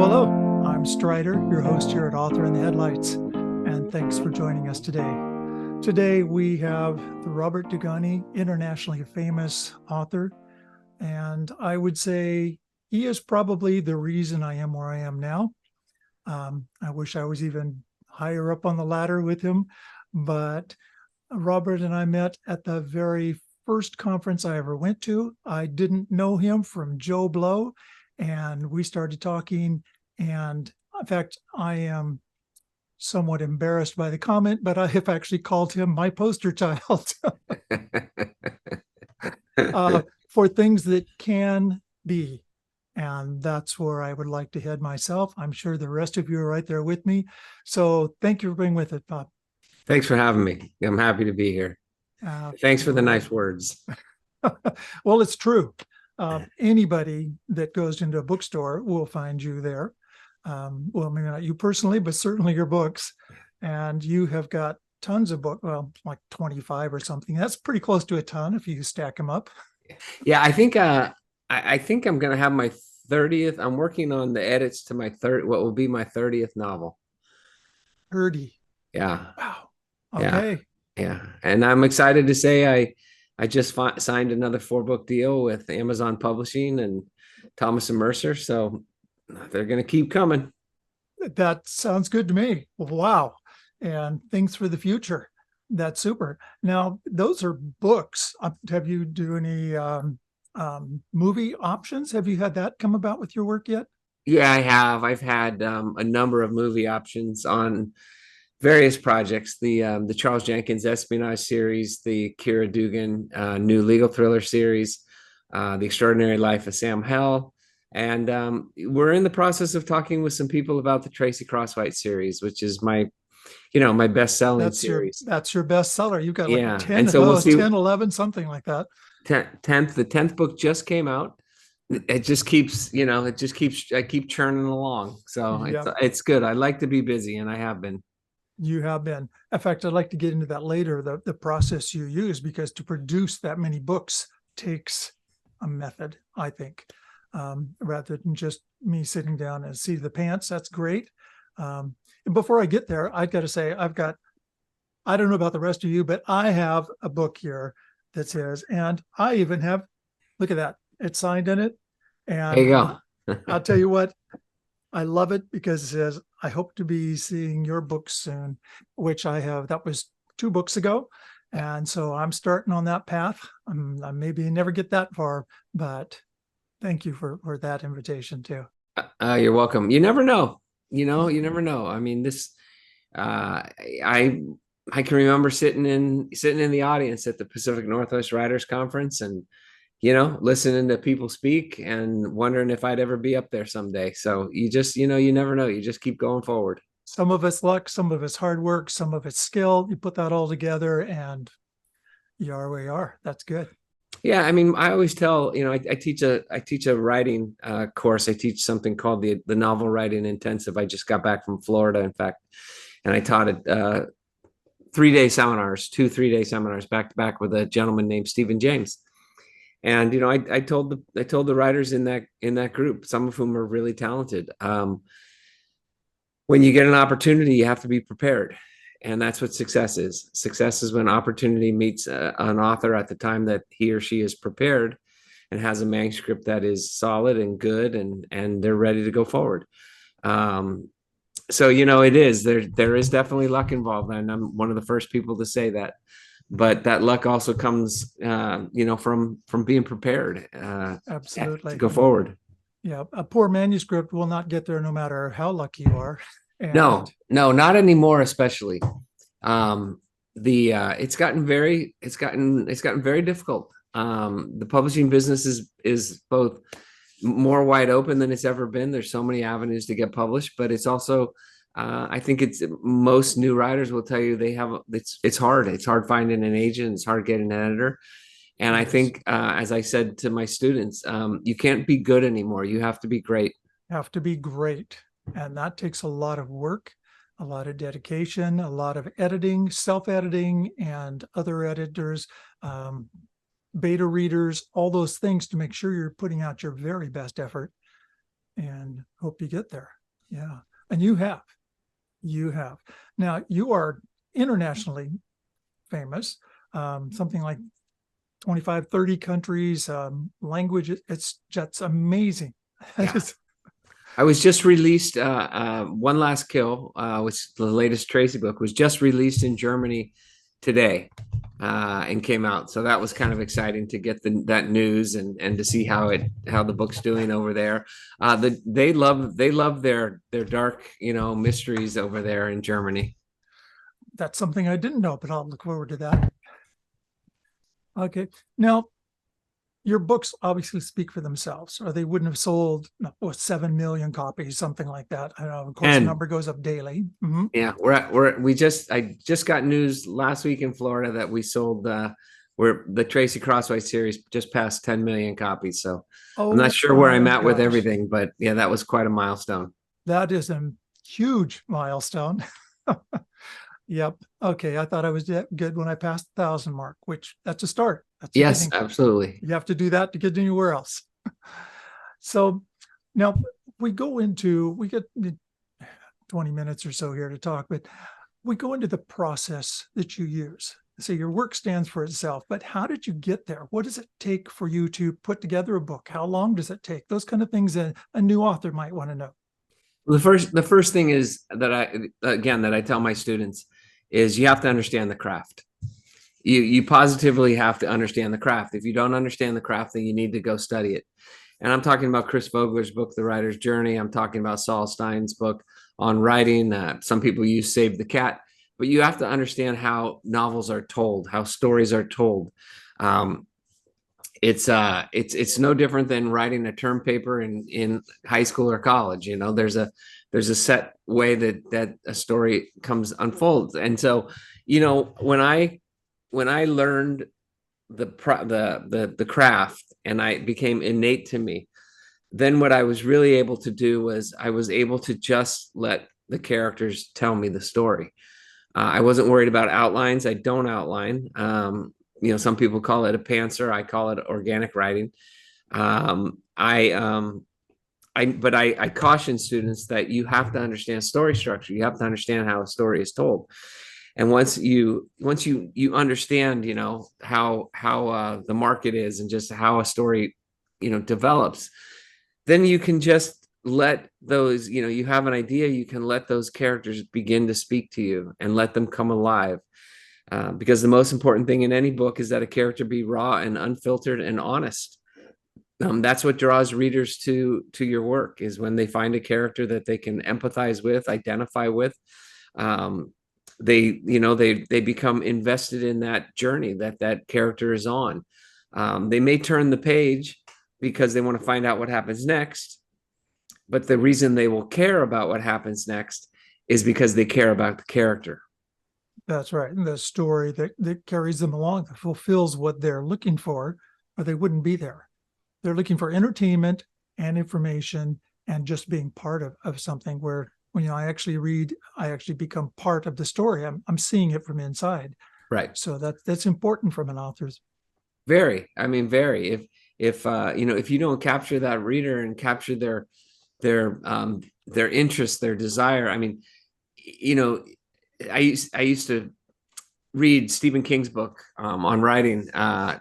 Hello. I'm Strider, your host here at Author in the Headlights, and thanks for joining us today. Today we have the Robert Dugoni, internationally famous author, and I would say he is probably the reason I am where I am now. I wish I was even higher up on the ladder with him, but Robert and I met at the very first conference I ever went to. I didn't know him from Joe Blow, and we started talking. And in fact, I am somewhat embarrassed by the comment, but I have actually called him my poster child for things that can be. And that's where I would like to head myself. I'm sure the rest of you are right there with me. So thank you for being with it, Bob. Thanks for having me. I'm happy to be here. Thanks for the nice words. Well, it's true. Anybody that goes into a bookstore will find you there. Well, maybe not you personally, but certainly your books. And you have got tons of books, well, like 25 or something. That's pretty close to a ton if you stack them up. Yeah, I think I'm going to have my 30th. I'm working on the edits to my what will be my 30th novel. 30. Yeah. Wow. Okay. Yeah. And I'm excited to say I just signed another 4-book deal with Amazon Publishing and Thomas and Mercer. So they're going to keep coming. That sounds good to me. Wow. And things for the future. That's super. Now, those are books. Have you do any movie options? Have you had that come about with your work yet? Yeah, I have. I've had a number of movie options on various projects. The Charles Jenkins espionage series, the Keera Duggan new legal thriller series, The Extraordinary Life of Sam Hell. And we're in the process of talking with some people about the Tracey Crosswhite series, which is my best-selling series. That's your bestseller. You've got like 10, and so we'll see, 10, 11, something like that. The 10th book just came out. It just keeps, I keep churning along. So it's good. I like to be busy, and I have been. You have been. In fact, I'd like to get into that later, the process you use, because to produce that many books takes a method, I think, rather than just me sitting down and see the pants. That's great. And before I get there, I've got to say, I don't know about the rest of you, but I have a book here that says, and I even have, look at that, it's signed in it. And there you go. I'll tell you what, I love it because it says, I hope to be seeing your book soon, which I have. That was 2 books ago. And so I'm starting on that path. I maybe never get that far, but thank you for that invitation too. You're welcome. You never know. You never know. I mean, I can remember sitting in the audience at the Pacific Northwest Writers Conference and, listening to people speak and wondering if I'd ever be up there someday. So you just, you never know. You just keep going forward. Some of it's luck, some of it's hard work, some of it's skill. You put that all together and you are where you are. That's good. Yeah. I mean, I always tell, I teach a writing course. I teach something called the Novel Writing Intensive. I just got back from Florida, in fact, and I taught it 3-day seminars, 3-day seminars back to back with a gentleman named Stephen James. And I told the writers in that group, some of whom are really talented, when you get an opportunity, you have to be prepared, and that's what success is. Success is when opportunity meets an author at the time that he or she is prepared and has a manuscript that is solid and good, and they're ready to go forward. So it is there is definitely luck involved, and I'm one of the first people to say that. But that luck also comes, from being prepared. Absolutely. To go forward. Yeah, a poor manuscript will not get there no matter how lucky you are. And no, not anymore. Especially, it's gotten very difficult. The publishing business is both more wide open than it's ever been. There's so many avenues to get published, but it's also, I think most new writers will tell you it's hard. It's hard finding an agent. It's hard getting an editor. And I think, as I said to my students, you can't be good anymore. You have to be great. Have to be great. And that takes a lot of work, a lot of dedication, a lot of editing, self-editing, and other editors, beta readers, all those things to make sure you're putting out your very best effort. and hope you get there. Yeah. And you have. Now, you are internationally famous, something like 25, 30 countries, language. It's just amazing. Yeah. I was just released, One Last Kill, which the latest Tracey book was just released in Germany today, and came out. So that was kind of exciting to get that news and to see how the book's doing over there. They love their dark, mysteries over there in Germany. That's something I didn't know, but I'll look forward to that. Okay. Now, your books obviously speak for themselves, or they wouldn't have sold 7 million copies, something like that. I know, of course, the number goes up daily. Mm-hmm. Yeah, I just got news last week in Florida that we sold the Tracey Crosswhite series just passed 10 million copies. So I'm not sure where I'm at with everything, but yeah, that was quite a milestone. That is a huge milestone. Yep. Okay. I thought I was good when I passed the 1,000 mark, which that's a start. That's yes, absolutely. You have to do that to get anywhere else. So now we get 20 minutes or so here to talk, but we go into the process that you use. So your work stands for itself, but how did you get there? What does it take for you to put together a book? How long does it take? Those kind of things that a new author might want to know. The first thing is that I tell my students is you have to understand the craft. You positively have to understand the craft. If you don't understand the craft, then you need to go study it. And I'm talking about Chris Vogler's book, The Writer's Journey. I'm talking about Saul Stein's book on writing. Some people use Save the Cat, but you have to understand how novels are told, how stories are told. It's no different than writing a term paper in high school or college. There's a set way that a story unfolds. And so, when I learned the craft and I became innate to me, then what I was really able to do was I was able to just let the characters tell me the story. I wasn't worried about outlines. I don't outline. Some people call it a pantser. I call it organic writing. But I caution students that you have to understand story structure. You have to understand how a story is told. And once you understand, how the market is and just how a story, develops, then you can just let those, you have an idea, you can let those characters begin to speak to you and let them come alive. Because the most important thing in any book is that a character be raw and unfiltered and honest. That's what draws readers to your work, is when they find a character that they can empathize with, identify with. They become invested in that journey that character is on. They may turn the page because they want to find out what happens next, but the reason they will care about what happens next is because they care about the character. That's right. And the story that carries them along, that fulfills what they're looking for, or they wouldn't be there. They're looking for entertainment and information and just being part of something where when I actually read, I actually become part of the story. I'm seeing it from inside. Right. So that's important from an author's. Very. I mean, very. If you don't capture that reader and capture their interest, their desire. I mean, I used to read Stephen King's book on writing.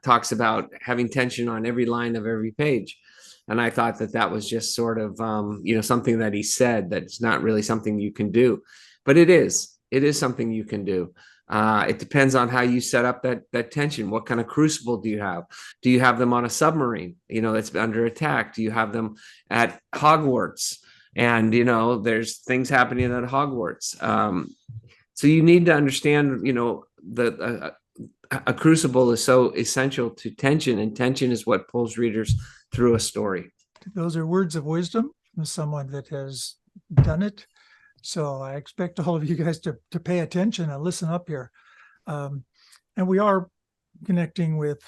Talks about having tension on every line of every page, and I thought that was just sort of something that he said that's not really something you can do, but it is something you can do. It depends on how you set up that tension. What kind of crucible do you have? Do you have them on a submarine, that's under attack? Do you have them at Hogwarts? And, there's things happening at Hogwarts. So you need to understand, a crucible is so essential to tension, and tension is what pulls readers through a story. Those are words of wisdom from someone that has done it. So I expect all of you guys to pay attention and listen up here. And we are connecting with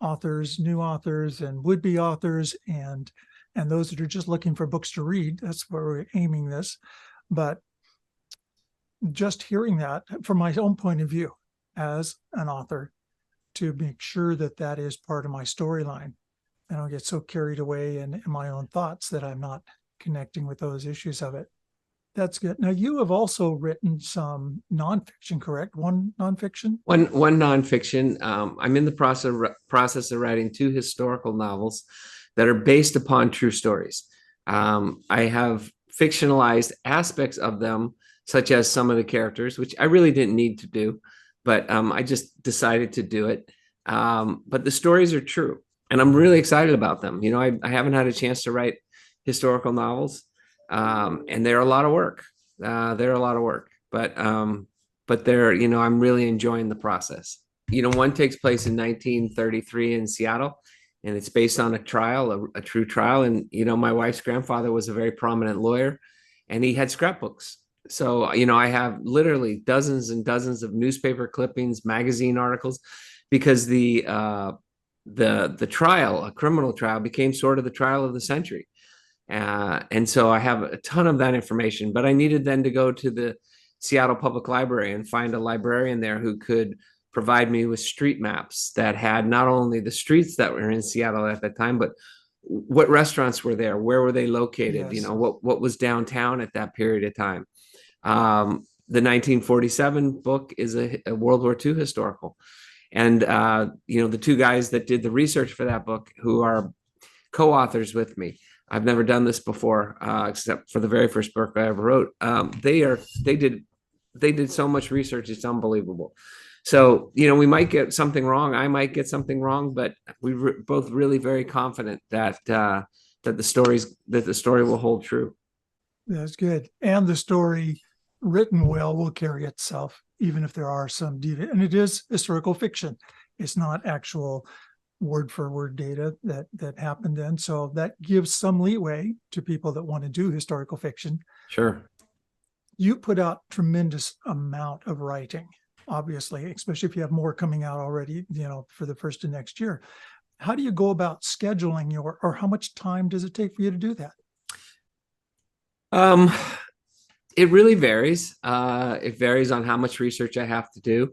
authors, new authors, and would-be authors, and those that are just looking for books to read. That's where we're aiming this. But just hearing that from my own point of view as an author, to make sure that is part of my storyline. I don't get so carried away in my own thoughts that I'm not connecting with those issues of it. That's good. Now, you have also written some nonfiction, correct? One nonfiction? One nonfiction. I'm in the process of writing 2 historical novels that are based upon true stories. I have fictionalized aspects of them, such as some of the characters, which I really didn't need to do, but I just decided to do it. But the stories are true, and I'm really excited about them. I haven't had a chance to write historical novels, and they're a lot of work. But they're, I'm really enjoying the process. One takes place in 1933 in Seattle, and it's based on a trial, a true trial. And, my wife's grandfather was a very prominent lawyer, and he had scrapbooks. So, I have literally dozens and dozens of newspaper clippings, magazine articles, because the trial, a criminal trial, became sort of the trial of the century. And so I have a ton of that information, but I needed then to go to the Seattle Public Library and find a librarian there who could provide me with street maps that had not only the streets that were in Seattle at that time, but what restaurants were there, where were they located, Yes. what was downtown at that period of time. The 1947 book is a World War II historical. And, the 2 guys that did the research for that book, who are co-authors with me, I've never done this before, except for the very first book I ever wrote. They did so much research, it's unbelievable. So, we might get something wrong. I might get something wrong, but we're both really very confident that the story will hold true. That's good. And the story written well will carry itself, even if there are some and it is historical fiction. It's not actual word for word data that happened then. So that gives some leeway to people that want to do historical fiction. Sure. You put out tremendous amount of writing, obviously, especially if you have more coming out already, for the first of next year. How do you go about scheduling or how much time does it take for you to do that? It really varies. It varies on how much research I have to do.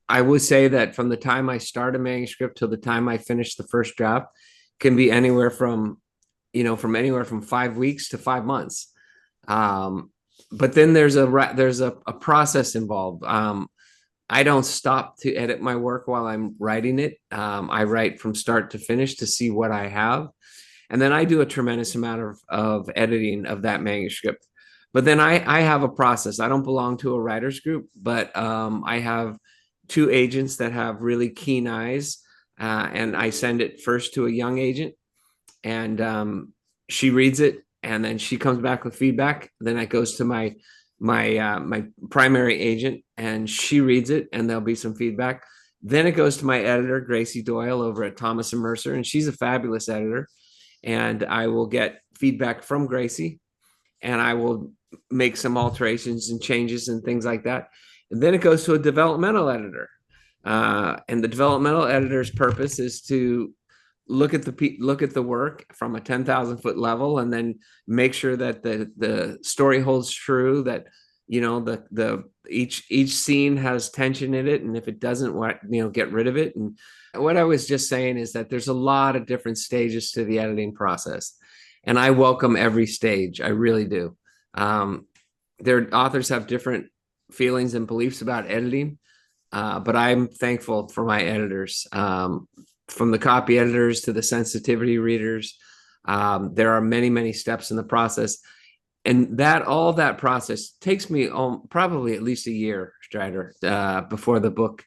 I would say that from the time I start a manuscript till the time I finish the first draft can be anywhere from 5 weeks to 5 months. But then there's a process involved. I don't stop to edit my work while I'm writing it. I write from start to finish to see what I have. And then I do a tremendous amount of editing of that manuscript. But then I have a process. I don't belong to a writer's group, but I have 2 agents that have really keen eyes. And I send it first to a young agent, and she reads it, and then she comes back with feedback. Then it goes to my primary agent, and she reads it, and there'll be some feedback. Then it goes to my editor, Tracey Doyle, over at Thomas and Mercer, and she's a fabulous editor. And I will get feedback from Tracey, and I will make some alterations and changes and things like that. And then it goes to a developmental editor. And the developmental editor's purpose is to look at the work from a 10,000-foot level, and then make sure that the story holds true, that each scene has tension in it, and if it doesn't, get rid of it. And what I was just saying is that there's a lot of different stages to the editing process, and I welcome every stage. I really do. Their authors have different feelings and beliefs about editing, but I'm thankful for my editors, from the copy editors to the sensitivity readers. There are many, many steps in the process, and all that process takes me probably at least a year, Strider, before the book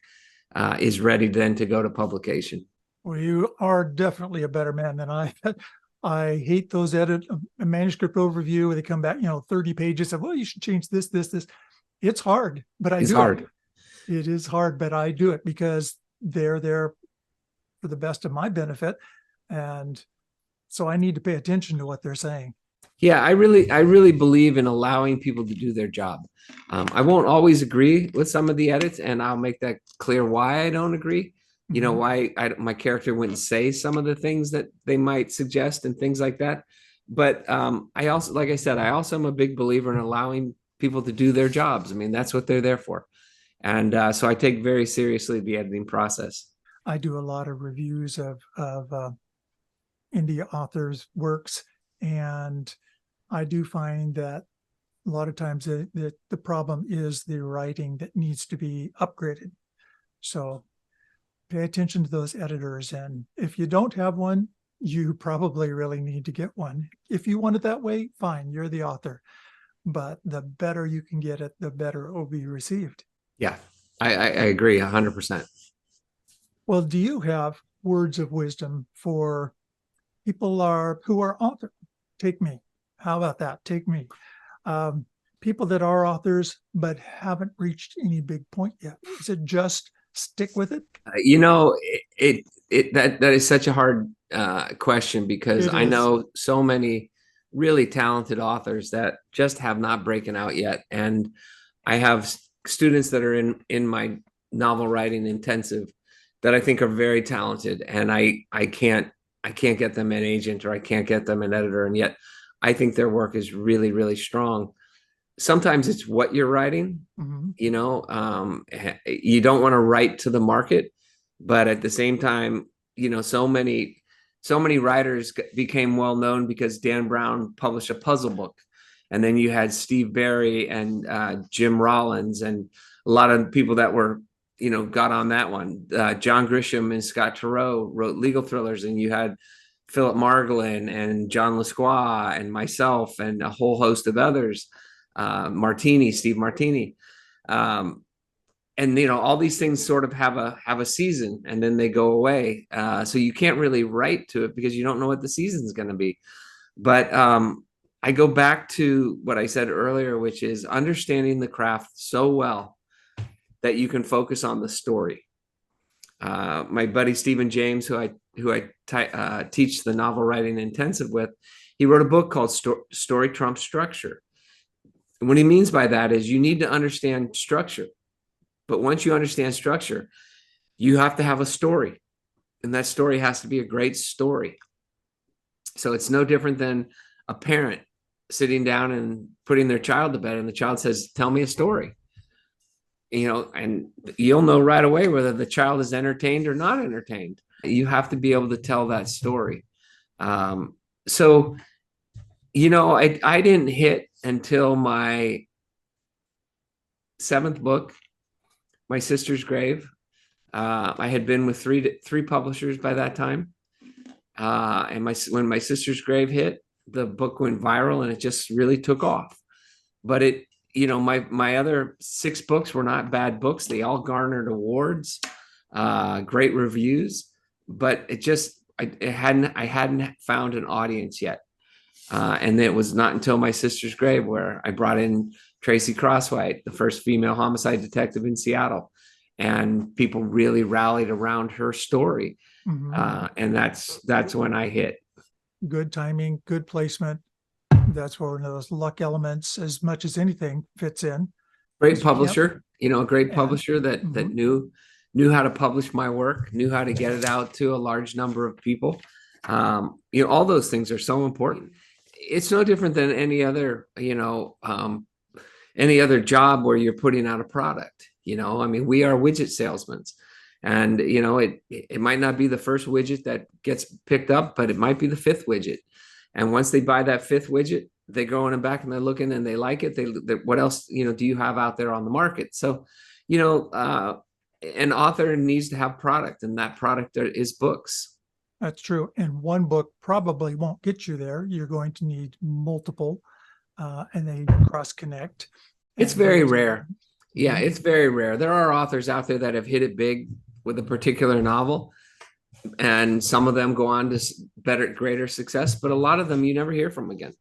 is ready then to go to publication. Well, you are definitely a better man than I. I hate those a manuscript overview where they come back, 30 pages of, well, you should change this. It's hard, but I do it. It is hard, but I do it because they're there for the best of my benefit. And so I need to pay attention to what they're saying. Yeah, I really believe in allowing people to do their job. I won't always agree with some of the edits, and I'll make that clear why I don't agree. Why my character wouldn't say some of the things that they might suggest and things like that. But I also, like I said, I also am a big believer in allowing people to do their jobs. I mean, that's what they're there for. And so I take very seriously the editing process. I do a lot of reviews of indie authors' works, And I do find that a lot of times the problem is the writing that needs to be upgraded. So pay attention to those editors. And if you don't have one, you probably really need to get one. If you want it that way, fine, you're the author. But the better you can get it, the better it will be received. Yeah, I agree 100%. Well, do you have words of wisdom for people who are authors? Take me. How about that? Take me. People that are authors but haven't reached any big point yet. Is it just stick with it? That is such a hard question, because I know so many really talented authors that just have not broken out yet. And I have students that are in my novel writing intensive that I think are very talented, and I can't get them an agent, or I can't get them an editor, and yet I think their work is really, really strong. Sometimes it's what you're writing. Mm-hmm. You don't want to write to the market, but at the same time, so many writers became well known because Dan Brown published a puzzle book, and then you had Steve Berry and Jim Rollins, and a lot of people that were got on that one. John Grisham and Scott Turow wrote legal thrillers, and you had Philip Margolin and John Lasqua and myself and a whole host of others. Steve Martini. And all these things sort of have a season, and then they go away. So you can't really write to it because you don't know what the season's going to be. But I go back to what I said earlier, which is understanding the craft so well that you can focus on the story. My buddy Stephen James, who I teach the novel writing intensive with, he wrote a book called Story Trumps Structure. And what he means by that is you need to understand structure. But once you understand structure, you have to have a story. And that story has to be a great story. So it's no different than a parent sitting down and putting their child to bed, and the child says, "Tell me a story." And you'll know right away whether the child is entertained or not entertained. You have to be able to tell that story. So I didn't hit until my 7th book, My Sister's Grave. I had been with three publishers by that time. And when My Sister's Grave hit, the book went viral, and it just really took off. But my other 6 books were not bad books. They all garnered awards, great reviews, but I hadn't found an audience yet. And it was not until My Sister's Grave where I brought in Tracey Crosswhite, the first female homicide detective in Seattle, and people really rallied around her story. Mm-hmm. And that's when I hit. Good timing, good placement. That's where one of those luck elements, as much as anything, fits in. Great publisher, a great publisher that knew how to publish my work, knew how to get it out to a large number of people. All those things are so important. It's no different than any other job where you're putting out a product. We are widget salesmen, and it might not be the first widget that gets picked up, but it might be the 5th widget. And once they buy that 5th widget, they go in and back and they're looking and they like it. What else, do you have out there on the market? So, an author needs to have product, and that product is books. That's true. And one book probably won't get you there. You're going to need multiple, and they cross connect. It's very rare. Yeah, it's very rare. There are authors out there that have hit it big with a particular novel, and some of them go on to greater success, but a lot of them you never hear from again.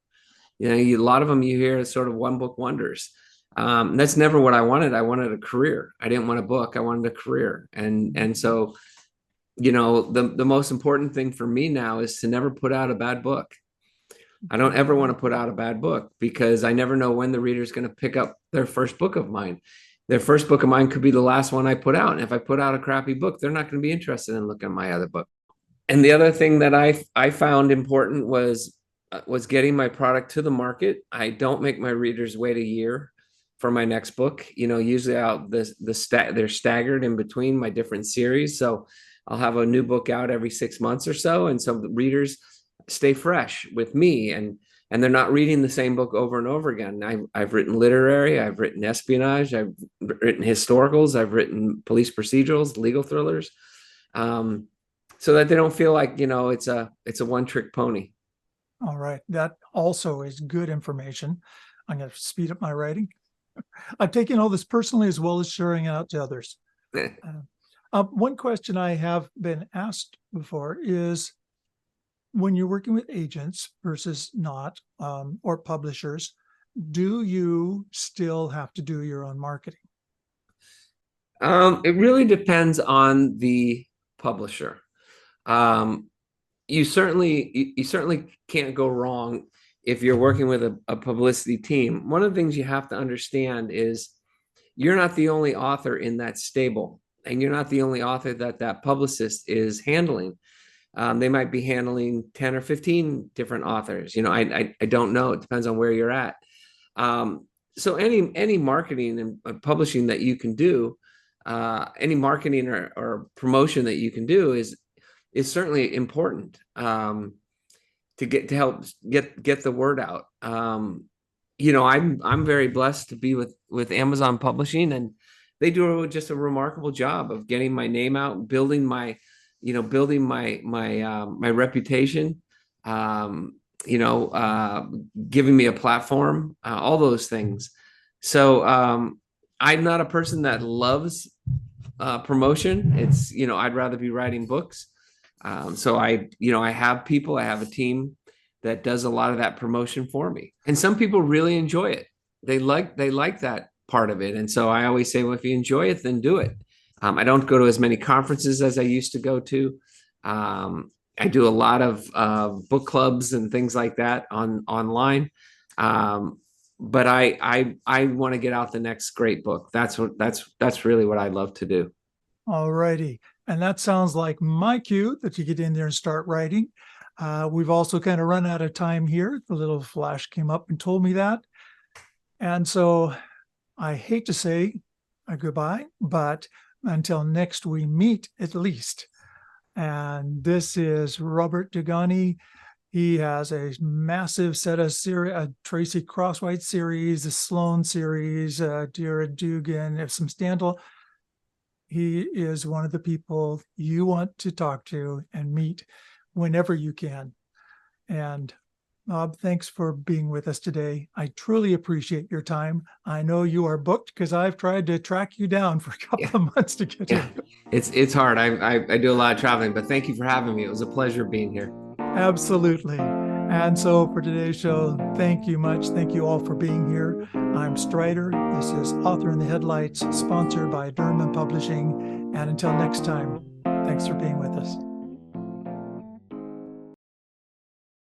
A lot of them you hear as sort of one book wonders. That's never what I wanted. I wanted a career. I didn't want a book. I wanted a career. And so, the most important thing for me now is to never put out a bad book. I don't ever want to put out a bad book, because I never know when the reader is going to pick up their first book of mine. Their first book of mine could be the last one I put out. And if I put out a crappy book, they're not going to be interested in looking at my other book. And the other thing that I found important was getting my product to the market. I don't make my readers wait a year for my next book. Usually they're staggered in between my different series. So I'll have a new book out every 6 months or so. And so the readers, stay fresh with me, and they're not reading the same book over and over again. I've written literary, I've written espionage, I've written historicals, I've written police procedurals, legal thrillers, so that they don't feel like, it's a one-trick pony. All right. That also is good information. I'm going to speed up my writing. I'm taking all this personally as well as sharing it out to others. One question I have been asked before is, when you're working with agents versus not, or publishers, do you still have to do your own marketing? It really depends on the publisher. You certainly can't go wrong if you're working with a publicity team. One of the things you have to understand is you're not the only author in that stable, and you're not the only author that publicist is handling. They might be handling 10 or 15 different authors. I don't know. It depends on where you're at. So any marketing and publishing that you can do, any marketing or promotion that you can do is certainly important, to help get the word out. I'm very blessed to be with Amazon Publishing, and they do just a remarkable job of getting my name out, building my reputation, giving me a platform, all those things. So I'm not a person that loves promotion. It's, I'd rather be writing books. So I have a team that does a lot of that promotion for me. And some people really enjoy it. They like that part of it. And so I always say, well, if you enjoy it, then do it. I don't go to as many conferences as I used to go to. I do a lot of book clubs and things like that online. But I want to get out the next great book. That's really what I love to do. All righty. And that sounds like my cue that you get in there and start writing. We've also kind of run out of time here. The little flash came up and told me that. And so I hate to say a goodbye, but until next we meet at least. And this is Robert Dugoni. He has a massive set of series, a Tracey Crosswhite series, a Sloan series, Keera Duggan, some Standal. He is one of the people you want to talk to and meet whenever you can. And Bob, thanks for being with us today. I truly appreciate your time. I know you are booked because I've tried to track you down for a couple of months to get here. It's hard. I do a lot of traveling, but thank you for having me. It was a pleasure being here. Absolutely. And so for today's show, thank you much. Thank you all for being here. I'm Strider. This is Author in the Headlights, sponsored by Durham Publishing. And until next time, thanks for being with us.